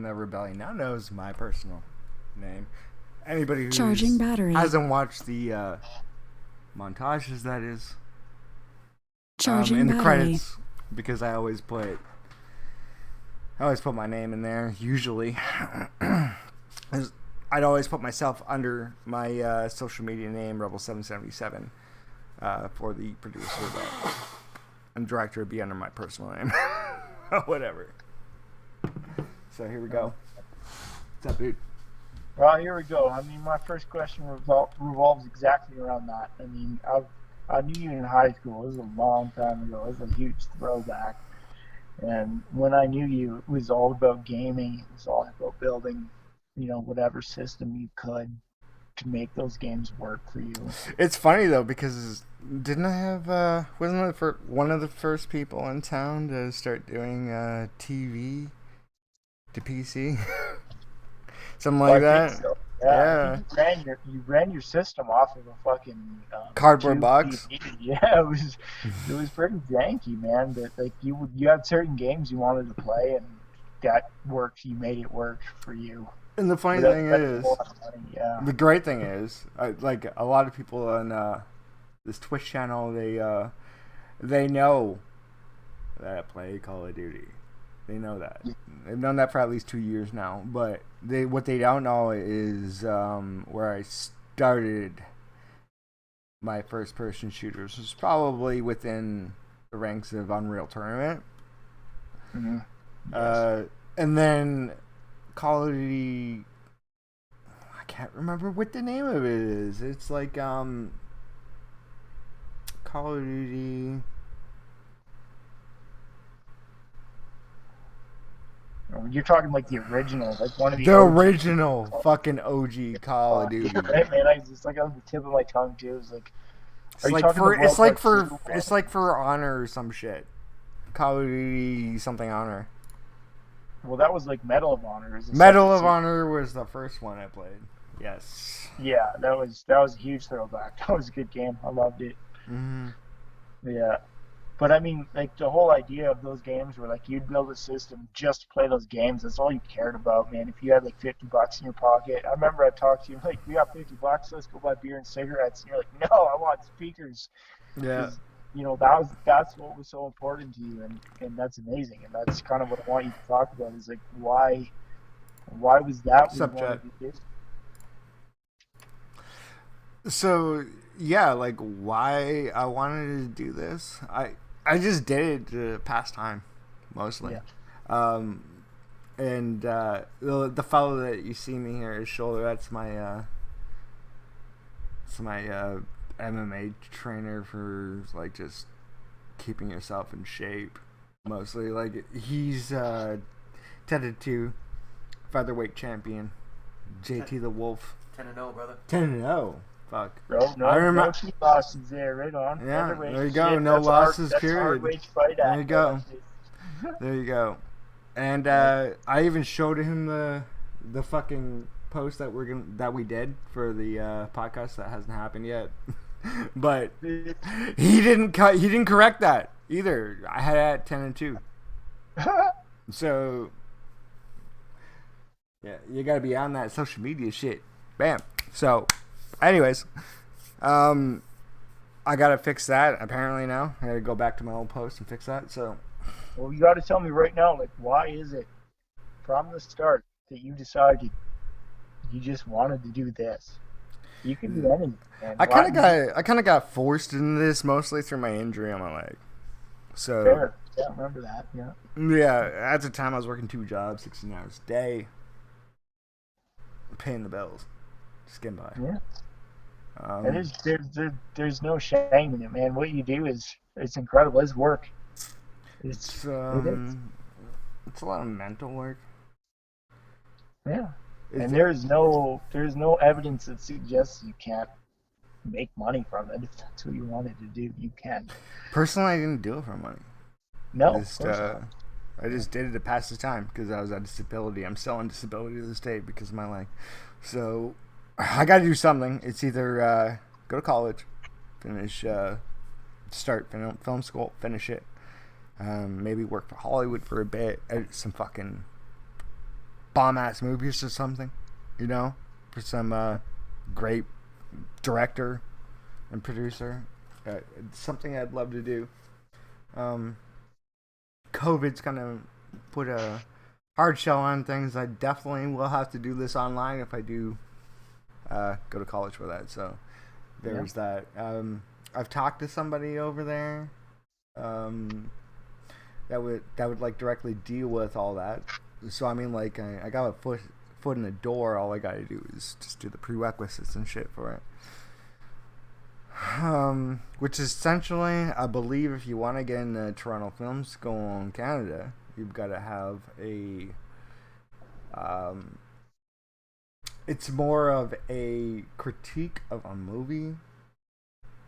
the Rebellion now knows my personal name. Anybody who Charging battery. hasn't watched the montages, that is, Charging in the battery. credits, because I always put my name in there. Usually, I'd always put myself under my social media name, Rebel777, for the producer, and director would be under my personal name. Whatever. So here we go. What's up, dude? Well, here we go. I mean, my first question revolves exactly around that. I mean, I knew you in high school. It was a long time ago. It was a huge throwback. And when I knew you, it was all about gaming. It was all about building, whatever system you could to make those games work for you. It's funny though, because didn't I have wasn't I one of the first people in town to start doing TV to PC? Something like that. So. Yeah. You ran your system off of a fucking cardboard box. TV. Yeah, it was pretty janky, man. But like you had certain games you wanted to play, and that worked. You made it work for you. And the funny thing is, yeah. the great thing is, like a lot of people on this Twitch channel, they know that I play Call of Duty. They know that. They've known that for at least 2 years now. But what they don't know is where I started my first-person shooters was probably within the ranks of Unreal Tournament. Mm-hmm. Yes. And then Call of Duty, I can't remember what the name of it is. It's like Call of Duty. You're talking like the original, like one of the original fucking OG Call of Duty. Right, man. It's like on the tip of my tongue too. It's like, it's like for Honor or some shit. Call of Duty something Honor. Well, that was like Medal of Honor. Medal of Honor was the first one I played. Yes. Yeah, that was a huge throwback. That was a good game. I loved it. Mm-hmm. Yeah. But I mean, like the whole idea of those games were like you'd build a system just to play those games. That's all you cared about, man. If you had like $50 in your pocket, I remember I talked to you like, "We got $50. Let's go buy beer and cigarettes." And you're like, "No, I want speakers." Yeah. That's what was so important to you, and that's amazing. And that's kind of what I want you to talk about. Is like why was that? Subject. So yeah, like why I wanted to do this, I just did it to pass time, mostly. Yeah. And the fellow that you see me here, his shoulder, that's my MMA trainer for like just keeping yourself in shape, mostly. Like he's 10-2 featherweight champion, JT the Wolf. 10-0, brother. 10-0. Fuck. Bro, no losses there, right on. Yeah, there you go. No losses, period. There you go. There you go. And I even showed him the fucking post that we did for the podcast that hasn't happened yet. But he didn't correct that either. I had it at 10-2. So yeah, you gotta be on that social media shit. Bam. So anyways, I gotta fix that apparently now. I gotta go back to my old post and fix that. So, well, you gotta tell me right now, like, why is it from the start that you decided you just wanted to do this? You can do anything. I kind of got forced into this mostly through my injury on my leg. So, fair. Yeah, I remember that. Yeah. Yeah, at the time I was working 2 jobs, 16 hours a day, paying the bills, just getting by. Yeah. And there's no shame in it, man. What you do it's incredible. It's work. It's a lot of mental work. Yeah. And there's no evidence that suggests you can't make money from it. If that's what you wanted to do, you can. Personally, I didn't do it for money. No, I just did it to pass the time because I was on disability. I'm still on disability to this day because of my leg. So I got to do something. It's either go to college, start film school, finish it. Maybe work for Hollywood for a bit, edit some fucking bomb ass movies or something, you know, for some great director and producer. It's something I'd love to do. COVID's kind of put a hard shell on things. I definitely will have to do this online if I do go to college for that. So there's that. I've talked to somebody over there that would like directly deal with all that. So I mean, like I got a foot in the door. All I got to do is just do the prerequisites and shit for it. Which is essentially, I believe, if you want to get into Toronto Film School in Canada, you've got to have a. It's more of a critique of a movie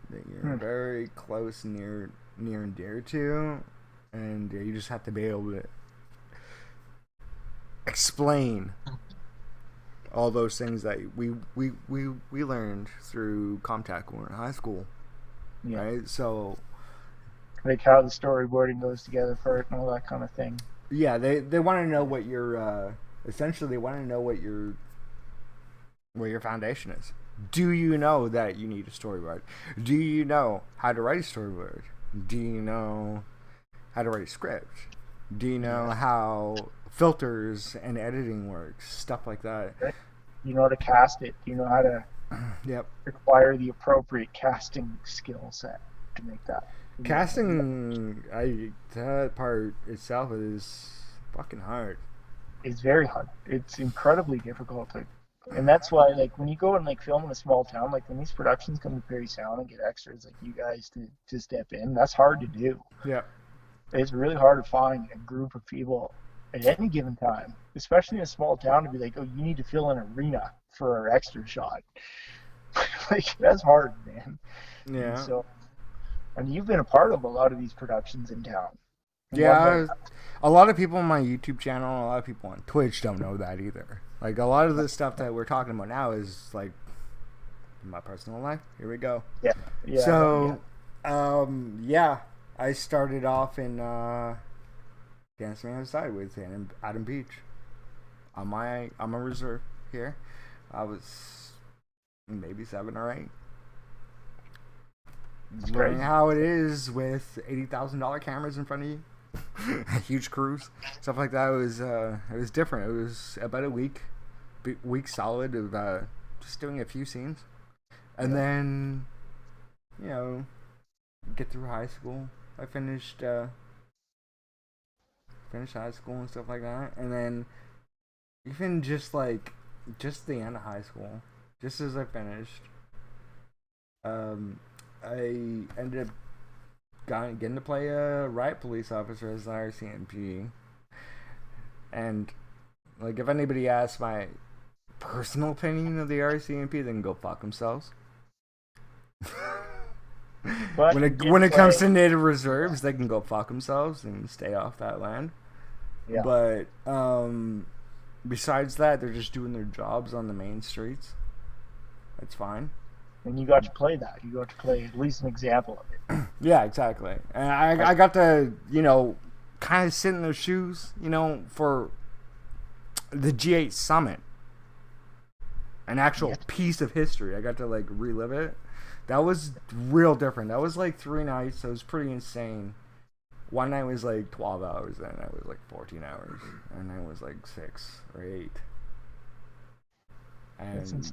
that you're very close, near and dear to, and you just have to be able to explain all those things that we learned through Comtac when we were in high school, right? So, like how the storyboarding goes together for it and all that kind of thing. Yeah, they want to know what your essentially they want to know what your foundation is. Do you know that you need a storyboard? Do you know how to write a storyboard? Do you know how to write a script? Do you know how filters and editing works? Stuff like that. You know how to cast it. You know how to acquire the appropriate casting skill set to make that. Casting, that part itself is fucking hard. It's very hard. It's incredibly difficult to. And that's why, like, when you go and like film in a small town, like when these productions come to Parry Sound and get extras like you guys to step in, that's hard to do. Yeah. It's really hard to find a group of people at any given time, especially in a small town, to be like, oh, you need to fill an arena for our extra shot. Like, that's hard, man. Yeah. And so, and you've been a part of a lot of these productions in town. Yeah, a lot of people on my YouTube channel, a lot of people on Twitch don't know that either. Like, a lot of the stuff that we're talking about now is, like, my personal life. Here we go. Yeah. So, I started off in Dancing on the Side with Adam Beach. I'm a reserve here. I was maybe 7 or 8. Learning how it is with $80,000 cameras in front of you. Huge crews, stuff like that. It was different. It was about a week solid of just doing a few scenes, and then get through high school. I finished high school and stuff like that, and then even just the end of high school, just as I finished, I ended up getting to play a riot police officer as the RCMP. And, like, if anybody asks my personal opinion of the RCMP, they can go fuck themselves. When it comes to native reserves, they can go fuck themselves and stay off that land. Yeah. But besides that, they're just doing their jobs on the main streets. That's fine. And you got to play that. You got to play at least an example of it. Yeah, exactly. And I got to, kind of sit in those shoes, for the G8 summit. An actual piece of history. I got to, like, relive it. That was real different. That was, like, 3 nights. That was pretty insane. One night was, like, 12 hours. Then night was, like, 14 hours. And then it was, like, 6 or 8. And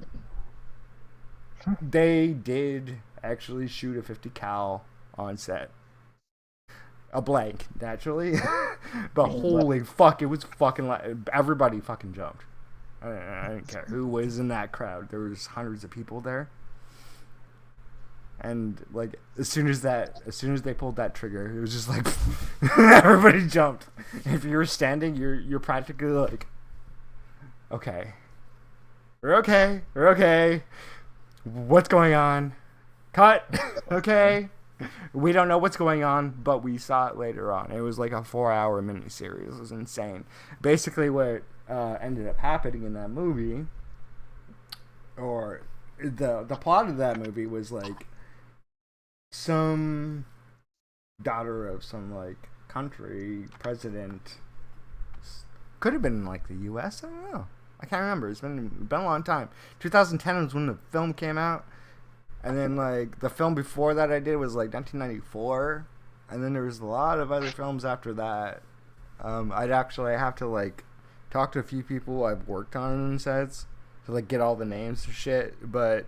they did actually shoot a 50 cal on set. A blank, naturally. But holy fuck, it was fucking everybody fucking jumped. I didn't care who was in that crowd. There was hundreds of people there. And like as soon as they pulled that trigger, it was just like everybody jumped. If you were standing, you're practically like, okay. We're okay. What's going on? Cut. Okay. We don't know what's going on, but we saw it later on. It was like a 4-hour miniseries. It was insane. Basically, what ended up happening in that movie, or the plot of that movie, was like some daughter of some like country president Could have been in like the U.S. I don't know. I can't remember. It's been a long time. 2010 was when the film came out, and then like the film before that I did was like 1994, and then there was a lot of other films after that. I'd actually have to like talk to a few people I've worked on sets to like get all the names and shit, but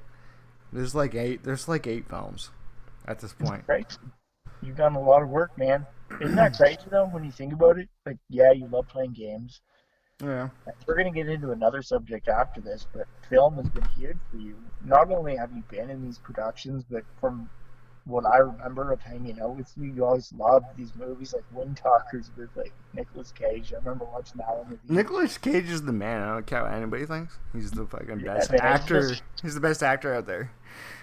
there's like eight films at this point. Great. You've done a lot of work, man. Isn't that crazy though when you think about it? Like, yeah, you love playing games. Yeah. We're gonna get into another subject after this, but film has been huge for you. Not only have you been in these productions, but from what I remember of hanging out with you, you always loved these movies like Wind Talkers with like Nicolas Cage. I remember watching that one with you. Nicolas Cage is the man. I don't care what anybody thinks. He's the fucking best man, actor. He's the best actor out there.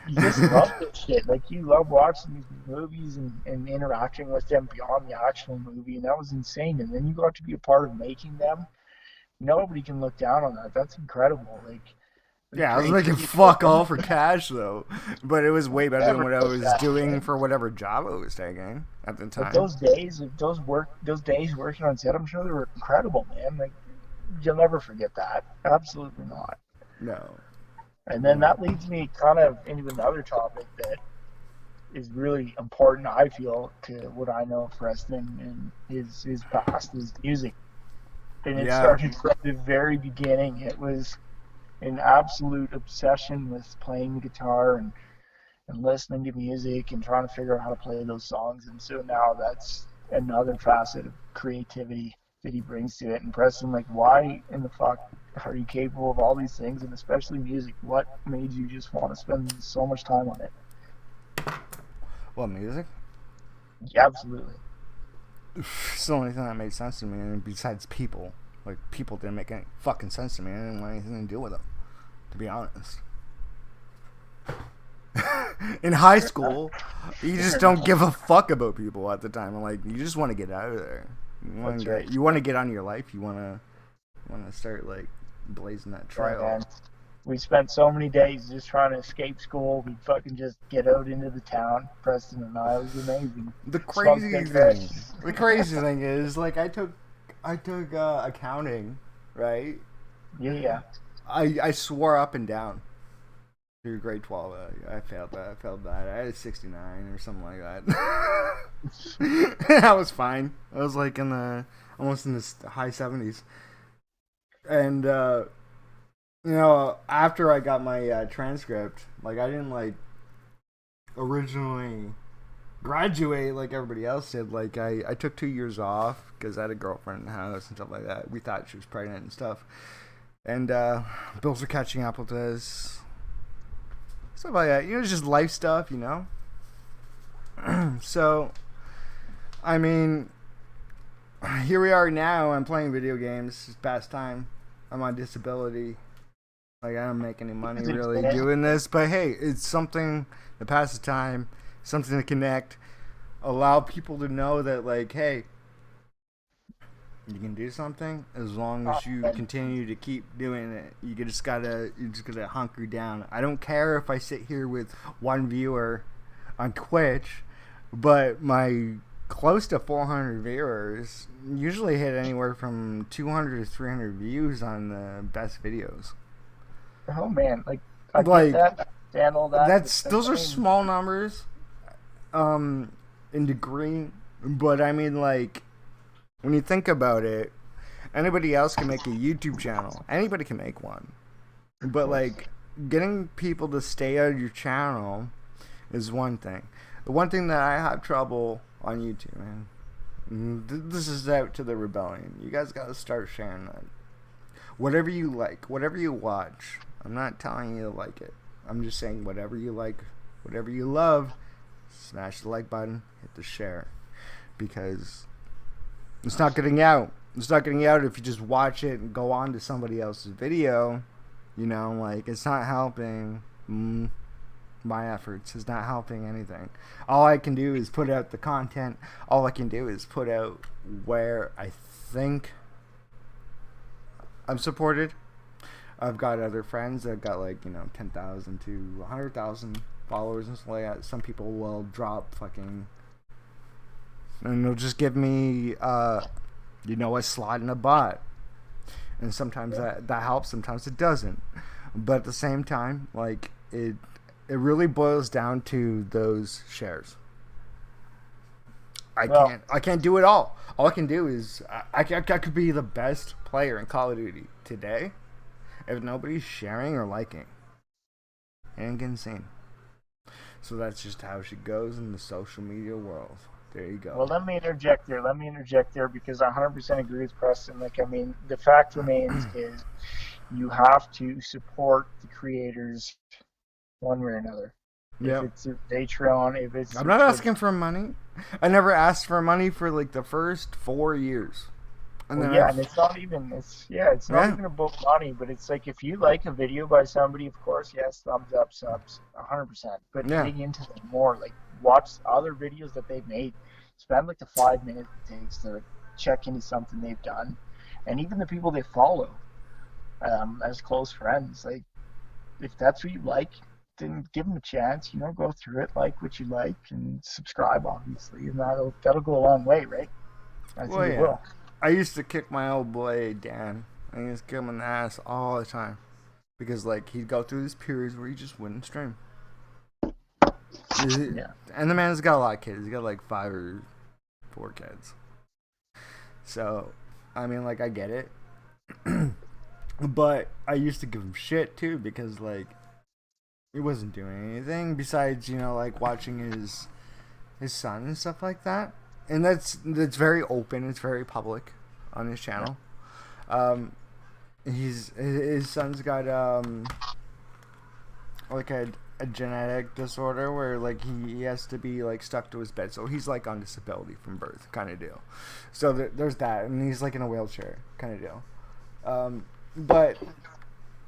You just love this shit. Like, you love watching these movies and interacting with them beyond the actual movie, and that was insane. And then you got to be a part of making them. Nobody can look down on that. That's incredible. Like, yeah, I was making fuck all for cash though, but it was way better than what I was doing for whatever job I was taking at the time. But those days working on set, I'm sure they were incredible, man. Like, you'll never forget that. Absolutely not. No. And then that leads me kind of into another topic that is really important, I feel, to what I know of Preston and his past, his music. And it started from the very beginning. It was an absolute obsession with playing the guitar and listening to music and trying to figure out how to play those songs. And so now that's another facet of creativity that he brings to it. And Preston, like, why in the fuck are you capable of all these things, and especially music? What made you just want to spend so much time on it? What, music? Yeah, absolutely. It's the only thing that made sense to me, and besides people. Like, people didn't make any fucking sense to me. I didn't want anything to do with them, to be honest. In high school, you just don't give a fuck about people at the time. Like, you just want to get out of there. You want to get on your life. You want to start, like, blazing that trail. Yeah, we spent so many days just trying to escape school. We'd fucking just get out into the town, Preston and I. It was amazing. The crazy thing is, like, I took accounting, right? Yeah. I swore up and down through grade 12. I failed that. I had a 69 or something like that. That was fine. I was like almost in the high 70s. And after I got my transcript, like, I didn't like originally graduate like everybody else did. Like, I took 2 years off because I had a girlfriend in the house and stuff like that. We thought she was pregnant and stuff, and bills were catching up with us, stuff like that. Just life stuff, So, I mean, here we are now. I'm playing video games. It's past time. I'm on disability. Like, I don't make any money really doing this, but hey, it's something to pass the time. Something to connect, allow people to know that, like, hey, you can do something as long as you continue to keep doing it. You just gotta hunker down. I don't care if I sit here with one viewer on Twitch, but my close to 400 viewers usually hit anywhere from 200 to 300 views on the best videos. Oh man, like, I get that, and all that. Those are small numbers. In degree, but I mean, like, when you think about it, anybody else can make a YouTube channel. Anybody can make one. But, like, getting people to stay out of your channel is one thing. The one thing that I have trouble on YouTube, man, this is out to the rebellion. You guys gotta start sharing that. Whatever you like, whatever you watch, I'm not telling you to like it. I'm just saying whatever you like, whatever you love, smash the like button, hit the share, because it's not getting out. It's not getting out if you just watch it and go on to somebody else's video. Like, it's not helping my efforts. It's not helping anything. All I can do is put out the content. All I can do is put out where I think I'm supported. I've got other friends that got, like, 10,000 to 100,000 followers and stuff like that. Some people will drop fucking, and they'll just give me a slot in a bot, and sometimes that helps, sometimes it doesn't. But at the same time, like it really boils down to those shares. I can't do it all. All I can do is I could be the best player in Call of Duty today if nobody's sharing or liking. It ain't getting seen. So that's just how she goes in the social media world. There you go. Well, let me interject there because I 100% agree with Preston. Like, I mean, the fact remains is you have to support the creators one way or another. Yeah. If it's Patreon, if it's... I'm not asking for money. I never asked for money for like the first 4 years. And then and it's not even even about money, but it's like if you like a video by somebody, of course, yes, thumbs up, subs, 100%. But dig into them more, like watch other videos that they've made. Spend like the 5 minutes it takes to check into something they've done, and even the people they follow as close friends. Like if that's what you like, then give them a chance. Go through it, like what you like, and subscribe, obviously, and that'll go a long way, right? I think it will. I used to kick my old boy Dan. I used to kick him in the ass all the time because like he'd go through these periods where he just wouldn't stream. Yeah. And the man's got a lot of kids. He's got like 5 or 4 kids. So, I mean, like I get it, but I used to give him shit too because like he wasn't doing anything besides like watching his son and stuff like that. And that's very open. It's very public on his channel. His son's got like a genetic disorder where like he has to be like stuck to his bed, so he's like on disability from birth, kind of deal. So there's that, and he's like in a wheelchair, kind of deal. But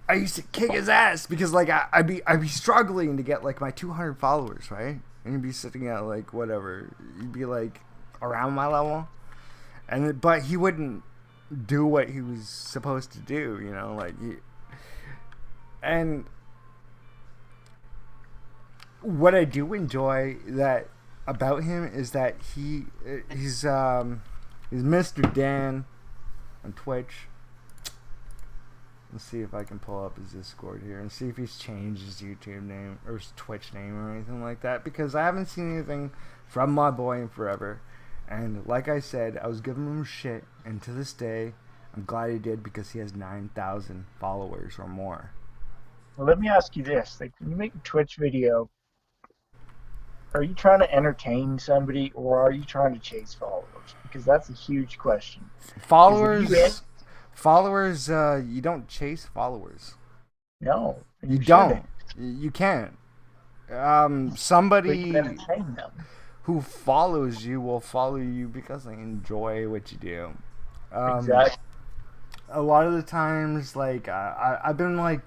I used to kick his ass because like I'd be struggling to get like my 200 followers, right? And he'd be sitting at like whatever. He'd be like around my level, but he wouldn't do what he was supposed to do, and what I do enjoy that about him is that he's Mr. Dan on Twitch. Let's see if I can pull up his Discord here and see if he's changed his YouTube name or his Twitch name or anything like that, because I haven't seen anything from my boy in forever. And like I said, I was giving him shit, and to this day, I'm glad he did because he has 9,000 followers or more. Well, let me ask you this. Like, when you make a Twitch video, are you trying to entertain somebody or are you trying to chase followers? Because that's a huge question. Followers, you don't chase followers. No. You don't. You can't. Somebody who follows you will follow you because they enjoy what you do. Exactly. A lot of the times, like, I've been, like,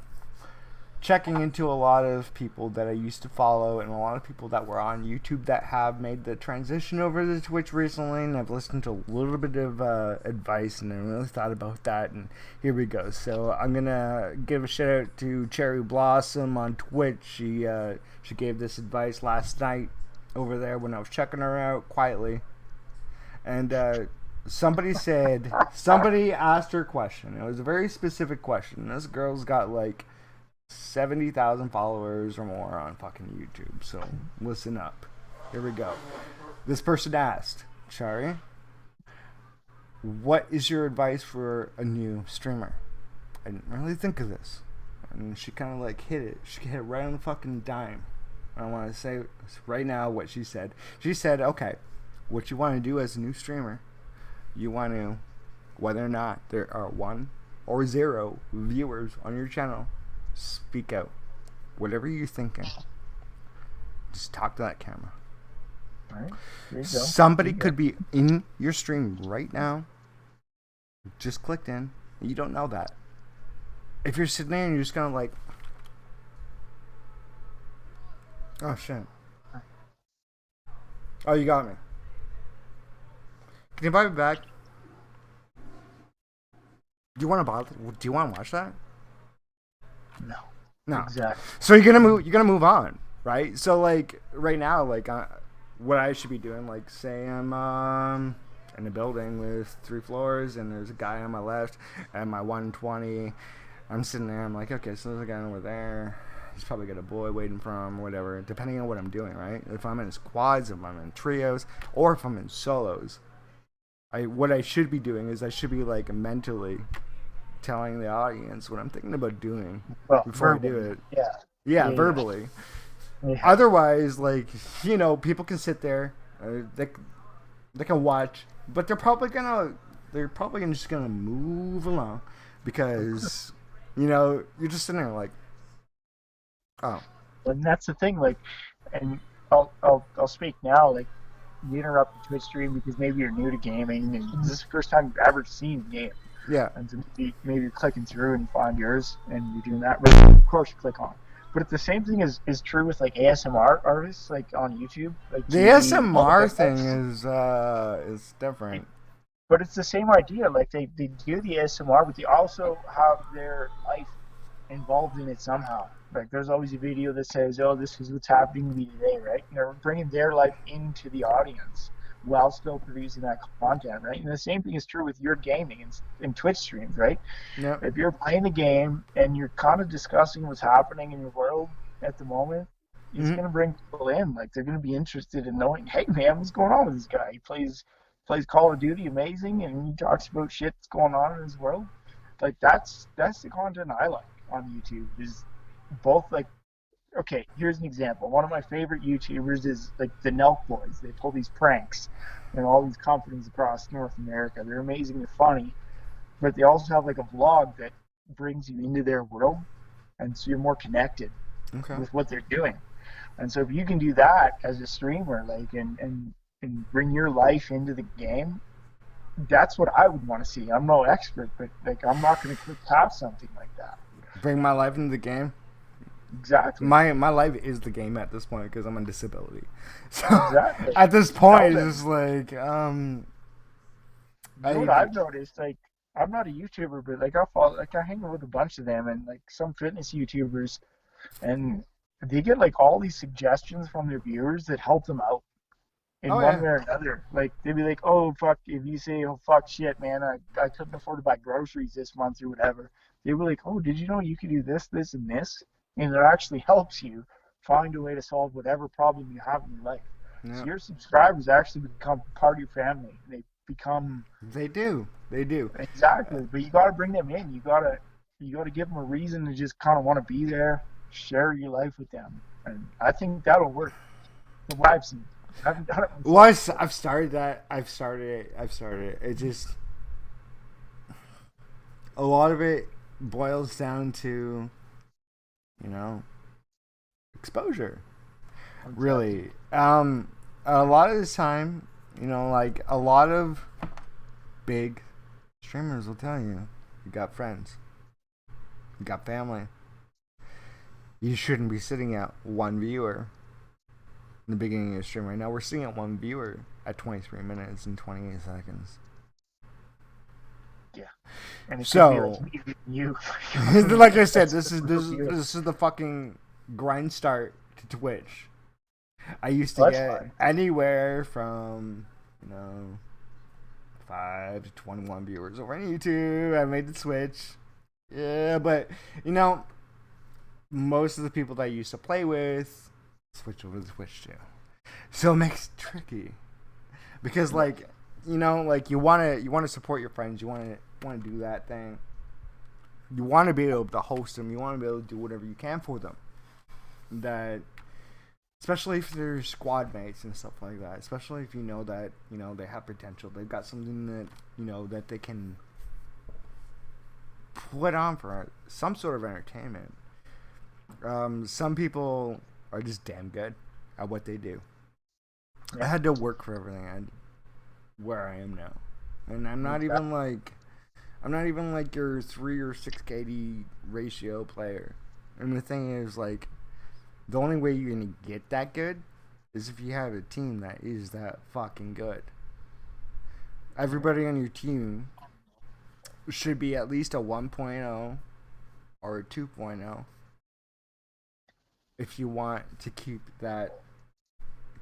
checking into a lot of people that I used to follow and a lot of people that were on YouTube that have made the transition over to Twitch recently, and I've listened to a little bit of advice and I really thought about that, and here we go. So I'm gonna give a shout out to Cherry Blossom on Twitch. She gave this advice last night over there when I was checking her out quietly, and somebody asked her a question. It was a very specific question. This girl's got like 70,000 followers or more on fucking YouTube, so listen up. Here we go. This person asked, Chari, what is your advice for a new streamer? I didn't really think of this. And she kind of like hit it. She hit it right on the fucking dime. I want to say right now what she said. She said, okay, what you want to do as a new streamer, you want to, whether or not there are 1 or 0 viewers on your channel, speak out. Whatever you're thinking, just talk to that camera. All right. There you go. Somebody could be in your stream right now, just clicked in, and you don't know that. If you're sitting there and you're just kind of like, oh shit. Oh, you got me. Can you buy me back? Do you want to watch that? No. Exactly. So you're gonna move on, right? So like right now, like what I should be doing, like say I'm in a building with 3 floors, and there's a guy on my left and my 120. I'm sitting there. I'm like, okay, so there's a guy over there. He's probably got a boy waiting for him or whatever, depending on what I'm doing, right? If I'm in squads, if I'm in trios, or if I'm in solos. What I should be doing is I should be like mentally telling the audience what I'm thinking about doing before verbally. I do it. Yeah, verbally. Yeah. Otherwise, like, you know, people can sit there, they can watch, but they're probably just gonna move along because, you know, you're just sitting there like, oh. And that's the thing, like, and I'll speak now, like, you interrupt the Twitch stream because maybe you're new to gaming and this is the first time you've ever seen a game. Yeah. And so maybe you're clicking through and you find yours and you're doing that. But of course you click on. But the same thing is true with like ASMR artists, like on YouTube. Like the ASMR thing is different. But it's the same idea. Like they do the ASMR, but they also have their life involved in it somehow. Like there's always a video that says, "Oh, this is what's happening to me today," right? And they're bringing their life into the audience while still producing that content, right? And the same thing is true with your gaming and Twitch streams, right? Yep. If you're playing the game and you're kind of discussing what's happening in your world at the moment, it's going to bring people in. Like they're going to be interested in knowing, hey man, what's going on with this guy? He plays Call of Duty amazing, and he talks about shit that's going on in his world. Like that's the content I like on YouTube. Is both like, okay, here's an example. One of my favorite YouTubers is like the Nelk Boys. They pull these pranks in all these companies across North America. They're amazing. They're funny, but they also have like a vlog that brings you into their world, and so you're more connected with what they're doing. And so if you can do that as a streamer, like and bring your life into the game, that's what I would want to see. I'm no expert, but like I'm not going to click past something like that. Bring my life into the game. Exactly. My life is the game at this point because I'm on disability. So exactly. At this point, it's like what I've noticed, like I'm not a YouTuber, but like I hang out with a bunch of them and like some fitness YouTubers, and they get like all these suggestions from their viewers that help them out in one way or another. Like they'd be like, "Oh fuck," if you say, "Oh fuck shit, man, I couldn't afford to buy groceries this month or whatever," they were like, "Oh, did you know you could do this, this, and this?" And it actually helps you find a way to solve whatever problem you have in your life. Yeah. So your subscribers actually become part of your family. They do. Exactly. But you got to bring them in. You got to give them a reason to just kind of want to be there, share your life with them, and I think that'll work. From what I've seen. I haven't done it myself. Well, I've started that. I've started it. It just a lot of it boils down to, you know, exposure. Exactly. Really. A lot of this time, you know, like a lot of big streamers will tell you, you got friends, you got family. You shouldn't be sitting at one viewer in the beginning of your stream. Right now, we're sitting at one viewer at 23 minutes and 28 seconds. Yeah. And so, like you. like I said, this is the fucking grind start to Twitch. I used to get anywhere from, you know, 5 to 21 viewers over on YouTube. I made the switch. Yeah, but, you know, most of the people that I used to play with switch over to Twitch too. So it makes it tricky. Because, like, you know, like you want to support your friends. You want to do that thing. You want to be able to host them. You want to be able to do whatever you can for them. That, especially if they're squad mates and stuff like that. Especially if you know that, you know, they have potential. They've got something that, you know, that they can put on for some sort of entertainment. Some people are just damn good at what they do. I had to work for everything where I am now, and I'm not even like your 3 or 6 KD ratio player. And the thing is, like, the only way you're gonna get that good is if you have a team that is that fucking good. Everybody on your team should be at least a 1.0 or a 2.0 if you want to keep that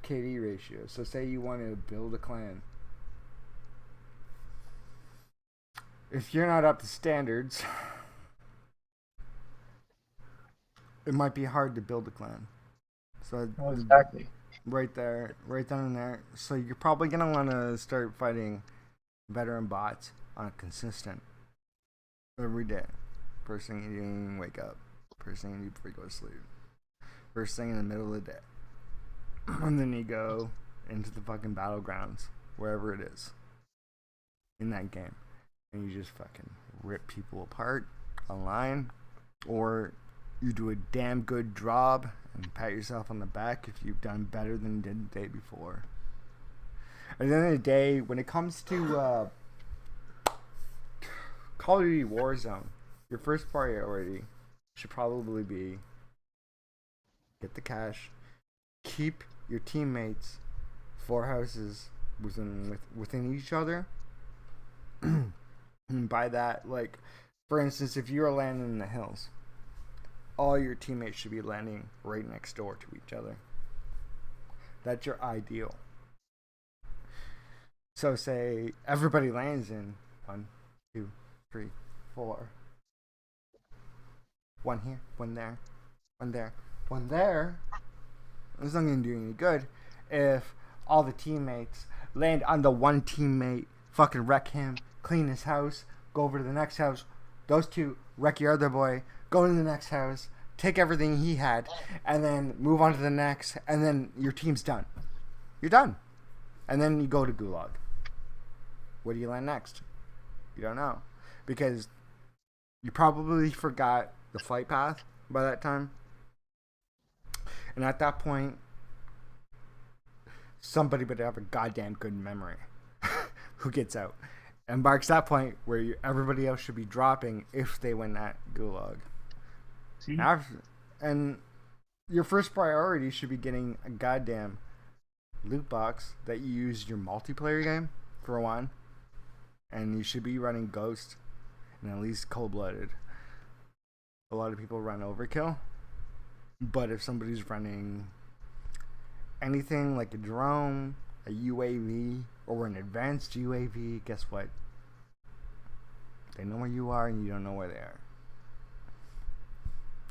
KD ratio. So say you want to build a clan if you're not up to standards, it might be hard to build a clan. So exactly. Right there, right down in there. So you're probably gonna want to start fighting veteran bots on a consistent every day. First thing you do when you wake up. First thing you do before you go to sleep. First thing in the middle of the day. And then you go into the fucking battlegrounds, wherever it is, in that game. And you just fucking rip people apart online. Or you do a damn good job and pat yourself on the back if you've done better than you did the day before. At the end of the day, when it comes to Call of Duty Warzone, your first priority should probably be get the cash, keep your teammates 4 houses within each other. And by that, like, for instance, if you're landing in the hills, all your teammates should be landing right next door to each other. That's your ideal. So say everybody lands in 1, 2, 3, 4. 1 here, 1 there, 1 there, 1 there. It's not going to do any good if all the teammates land on the one teammate, fucking wreck him, clean his house, go over to the next house. Those 2 wreck your other boy, go to the next house, take everything he had, and then move on to the next, and then your team's done. You're done. And then you go to Gulag. Where do you land next? You don't know. Because you probably forgot the flight path by that time. And at that point, somebody better have a goddamn good memory who gets out. And marks that point where everybody else should be dropping if they win that Gulag. See? And your first priority should be getting a goddamn loot box that you use your multiplayer game for one. And you should be running Ghost and at least Cold-Blooded. A lot of people run Overkill. But if somebody's running anything like a drone, a UAV, or an advanced UAV, guess what? They know where you are and you don't know where they are.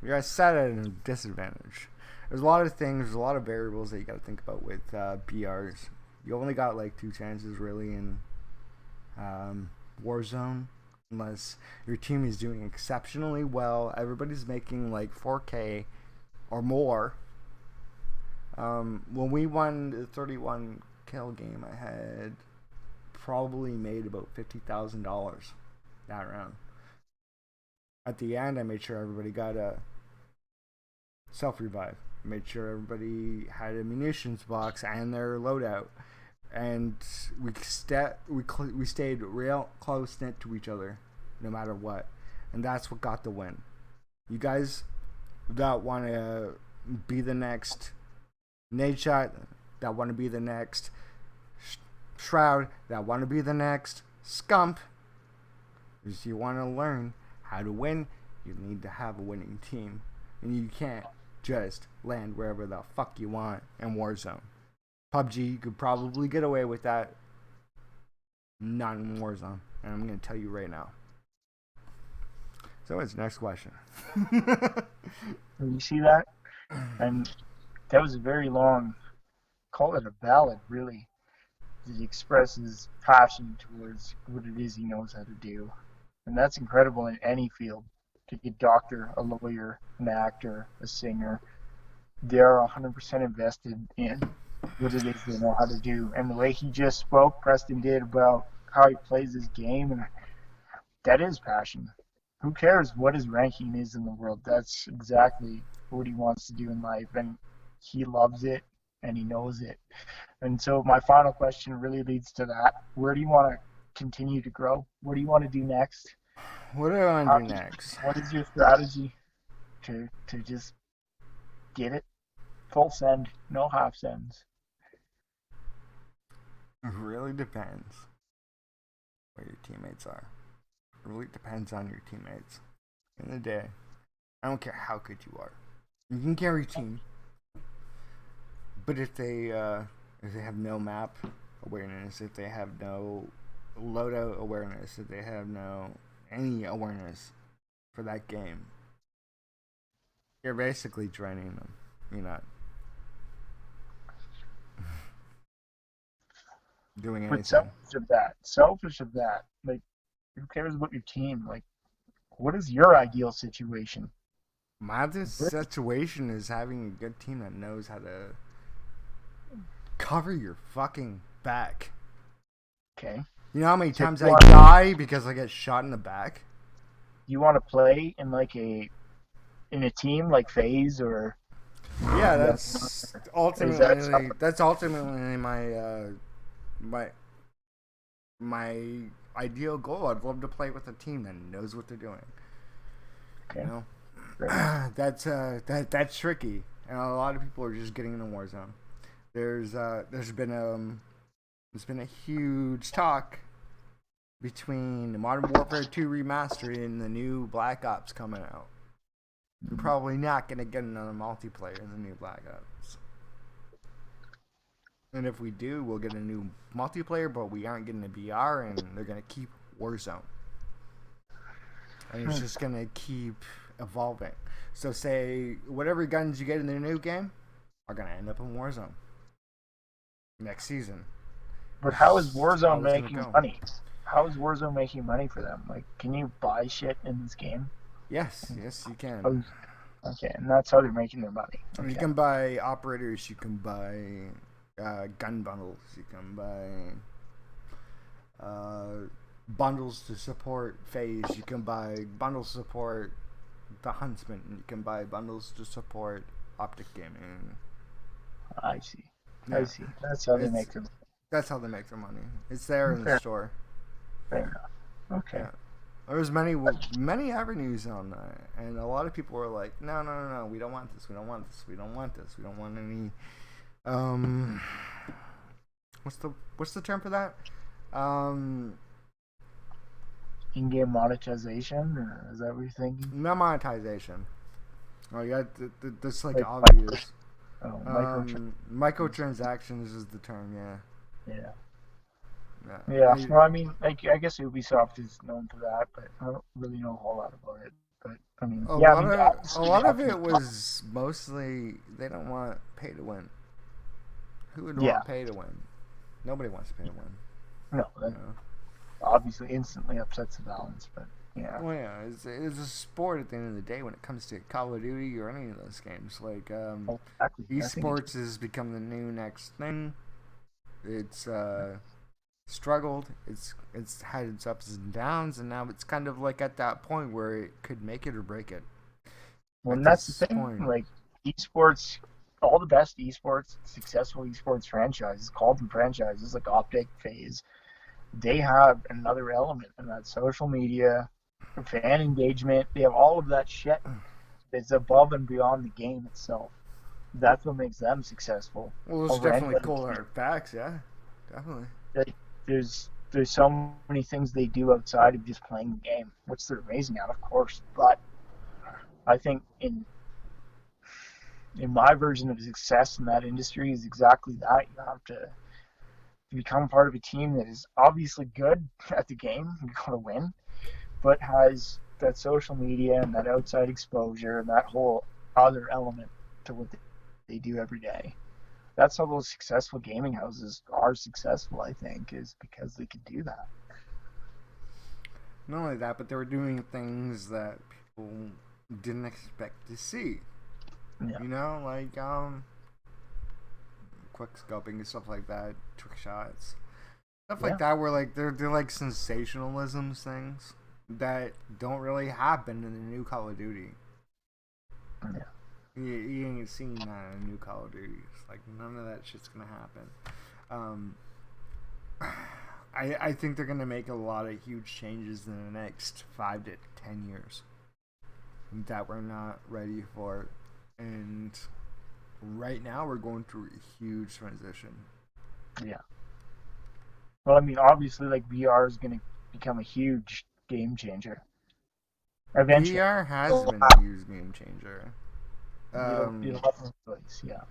You're guys set at a disadvantage. There's a lot of things, there's a lot of variables that you got to think about with BRs. You only got like 2 chances really in Warzone, unless your team is doing exceptionally well. Everybody's making like 4K or more. When we won the 31 kill game, I had probably made about $50,000 that round. At the end, I made sure everybody got a self-revive. Made sure everybody had a munitions box and their loadout. And we stayed real close-knit to each other, no matter what. And that's what got the win. You guys that want to be the next Nadeshot, that want to be the next Shroud, that want to be the next Scump, if you want to learn how to win, you need to have a winning team. And you can't just land wherever the fuck you want in Warzone. PUBG, you could probably get away with that. Not in Warzone. And I'm going to tell you right now. So what's the next question? You see that? And that was a very long, call it a ballad, really. He expresses passion towards what it is he knows how to do. And that's incredible in any field. Take a doctor, a lawyer, an actor, a singer. They are 100% invested in what it is they know how to do. And the way he just spoke, Preston did, about how he plays his game, and that is passion. Who cares what his ranking is in the world? That's exactly what he wants to do in life, and he loves it, and he knows it. And so my final question really leads to that. Where do you want to continue to grow? What do you want to do next? What do I want to do next? What is your strategy to just get it? Full send, no half sends. It really depends where your teammates are. It really depends on your teammates. In the day, I don't care how good you are. You can carry a team, but if they have no map awareness, if they have no loadout awareness, if they have no any awareness for that game, you're basically draining them. You're not doing But anything. selfish of that, like, who cares about your team? Like, what is your ideal situation? My situation is having a good team that knows how to cover your fucking back. Okay. You know how many So times you I want, die because I get shot in the back? you want to play in like in a team like FaZe or Yeah, the other one? Is that that's ultimately my my ideal goal. I'd love to play with a team that knows what they're doing. You okay? know, Great. that's tricky, and a lot of people are just getting in the war zone. There's been a huge talk between Modern Warfare 2 Remastered and the new Black Ops coming out. We're probably not gonna get another multiplayer in the new Black Ops. And if we do, we'll get a new multiplayer, but we aren't getting a VR, and they're gonna keep Warzone. And it's just gonna keep evolving. So say whatever guns you get in the new game are gonna end up in Warzone next season. But how is That's how Warzone it's gonna making go. money? How is Warzone making money for them? Like, can you buy shit in this game? Yes, you can. Oh, okay, and that's how they're making their money. You Okay. can buy operators. You can buy gun bundles. You can buy bundles to support FaZe. You can buy bundles to support the Huntsman. You can buy bundles to support Optic Gaming. I see. Yeah, I see. That's how they it's make their money. that's how they make their money. It's there in the Fair, store. fair enough. Okay. Yeah. There's many avenues on that, and a lot of people were like, no, we don't want this, we don't want this, we don't want this, we don't want any um what's the term for that? In-game monetization, or is that what you're thinking? Not monetization. Oh yeah, that's like Like obvious. Microtransactions is the term, yeah. Yeah. Yeah. Yeah. Well, I mean, like, I guess Ubisoft is known for that, but I don't really know a whole lot about it. But I mean, A yeah. I lot mean, of a obviously, lot of it was mostly they don't want pay to win. Who would yeah. want pay to win? Nobody wants to pay to win. No, You that know? obviously instantly upsets the balance. But yeah. Well, yeah, it's a sport at the end of the day when it comes to Call of Duty or any of those games. Like Well, exactly. I think esports has become the new next thing. It's struggled. It's had its ups and downs, and now it's kind of like at that point where it could make it or break it. well, At and that's this the thing. point, Like, esports, all the best esports, successful esports franchises, called them franchises like Optic, FaZe, they have another element, and that's social media, fan engagement. They have all of that shit that's above and beyond the game itself. That's what makes them successful well, there's over definitely anybody. cold hard facts. Yeah, definitely. Like, there's so many things they do outside of just playing the game, which they're amazing at, of course. But I think in my version of success in that industry is exactly that. You have to become part of a team that is obviously good at the game, you're going to win, but has that social media and that outside exposure and that whole other element to what they do every day. That's how those successful gaming houses are successful, I think, is because they can do that. Not only that, but they were doing things that people didn't expect to see. Yeah. You know, like quick scoping and stuff like that, trick shots, stuff like Yeah. that. Where like they're like sensationalism things that don't really happen in the new Call of Duty. Yeah. You ain't seen that in new Call of Duty. It's like none of that shit's gonna happen. Um, I think they're gonna make a lot of huge changes in the next 5 to 10 years that we're not ready for, and right now we're going through a huge transition. Yeah. Well, I mean, obviously, like, VR is going to become a huge game changer eventually. VR has It'll been a huge game changer. it'll have no place. Yeah.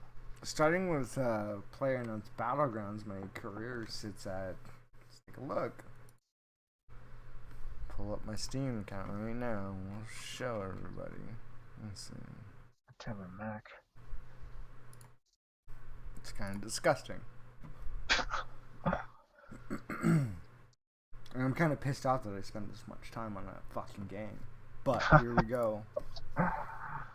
Starting with PlayerUnknown's Battlegrounds, my career sits at. Let's take a look. pull up my Steam account right now. We'll show everybody. Let's see. Let's have a Mac. It's kind of disgusting. And I'm kind of pissed off that I spent this much time on that fucking game. But here we go.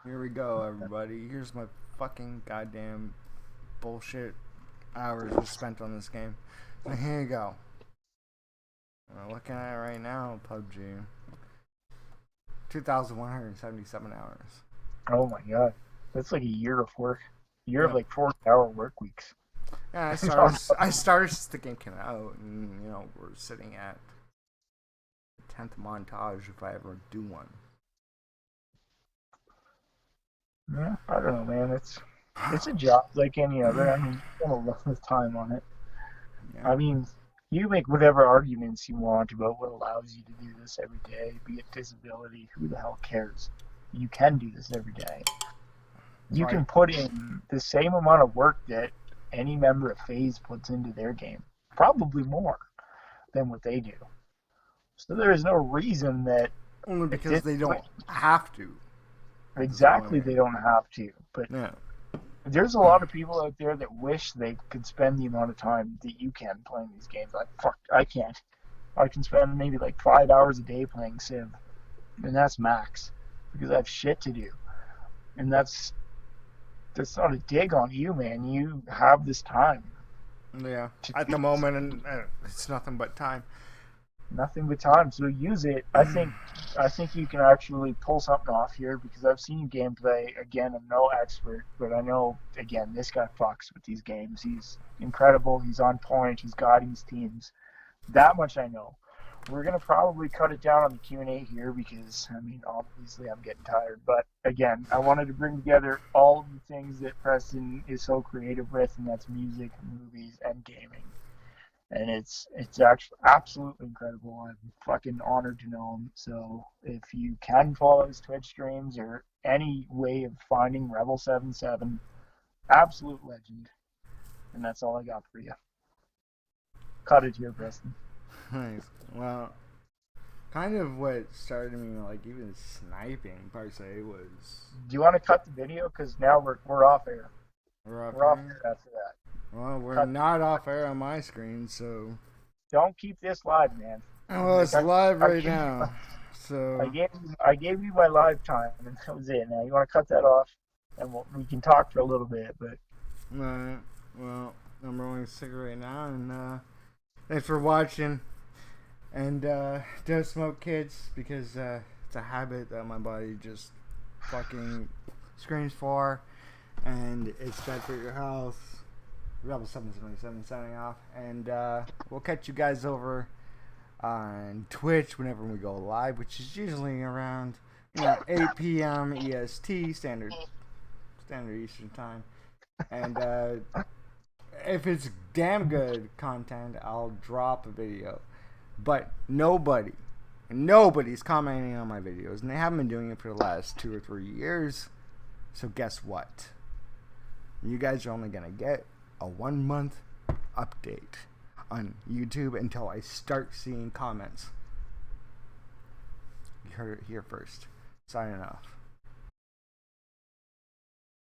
Here we go, everybody. Here's my fucking goddamn bullshit hours I spent on this game. And here you go. I'm looking at it right now, PUBG. 2,177 hours. Oh my god. That's like a year of work. A year of like 40-hour work weeks. Yeah, I started since the game came out, and you know we're sitting at the 10th montage if I ever do one. Yeah, I don't know, man. It's a job like any other. I mean, you spend a lot of time on it. Yeah. I mean, you make whatever arguments you want about what allows you to do this every day, be it disability, who the hell cares? You can do this every day. You can put in the same amount of work that any member of FaZe puts into their game, probably more than what they do. So there is no reason that Only because they don't have to. Exactly, they don't have to. But yeah. There's a lot of people out there that wish they could spend the amount of time that you can playing these games. Like, fuck, I can't. I can spend maybe like 5 hours a day playing Civ, and that's max, because I have shit to do. And that's not a dig on you, man. You have this time. Yeah. At the moment, and it's nothing but time. Nothing but time. So use it. I think you can actually pull something off here, because I've seen gameplay. Again, I'm no expert, but I know, again, this guy fucks with these games. He's incredible. He's on point. He's guiding his teams. That much I know. We're going to probably cut it down on the Q&A here because, I mean, obviously I'm getting tired. But, again, I wanted to bring together all of the things that Preston is so creative with, and that's music, movies, and gaming. And it's actually absolutely incredible. I'm fucking honored to know him. So if you can follow his Twitch streams or any way of finding Rebel77, absolute legend. And that's all I got for you. Cut it here, Preston. Nice. Well, kind of what started me, like, even sniping, per se, was... Do you want to cut the video? Because now we're off air. We're off air after that. Well, we're not off air on my screen, so... Don't keep this live, man. Well, it's live right now, so... I gave you my live time, and that was it. Now, you want to cut that off, and we can talk for a little bit, but... Alright, well, I'm rolling a cigarette now, and, thanks for watching. And, don't smoke, kids, because, it's a habit that my body just fucking screams for, and it's bad for your health. Rebel777 signing off, and we'll catch you guys over on Twitch whenever we go live, which is usually around 8 p.m. EST, standard Eastern time. And if it's damn good content, I'll drop a video. But nobody's commenting on my videos, and they haven't been doing it for the last 2 or 3 years. So guess what? You guys are only gonna get a 1-month update on YouTube until I start seeing comments. You heard it here first. Signing off.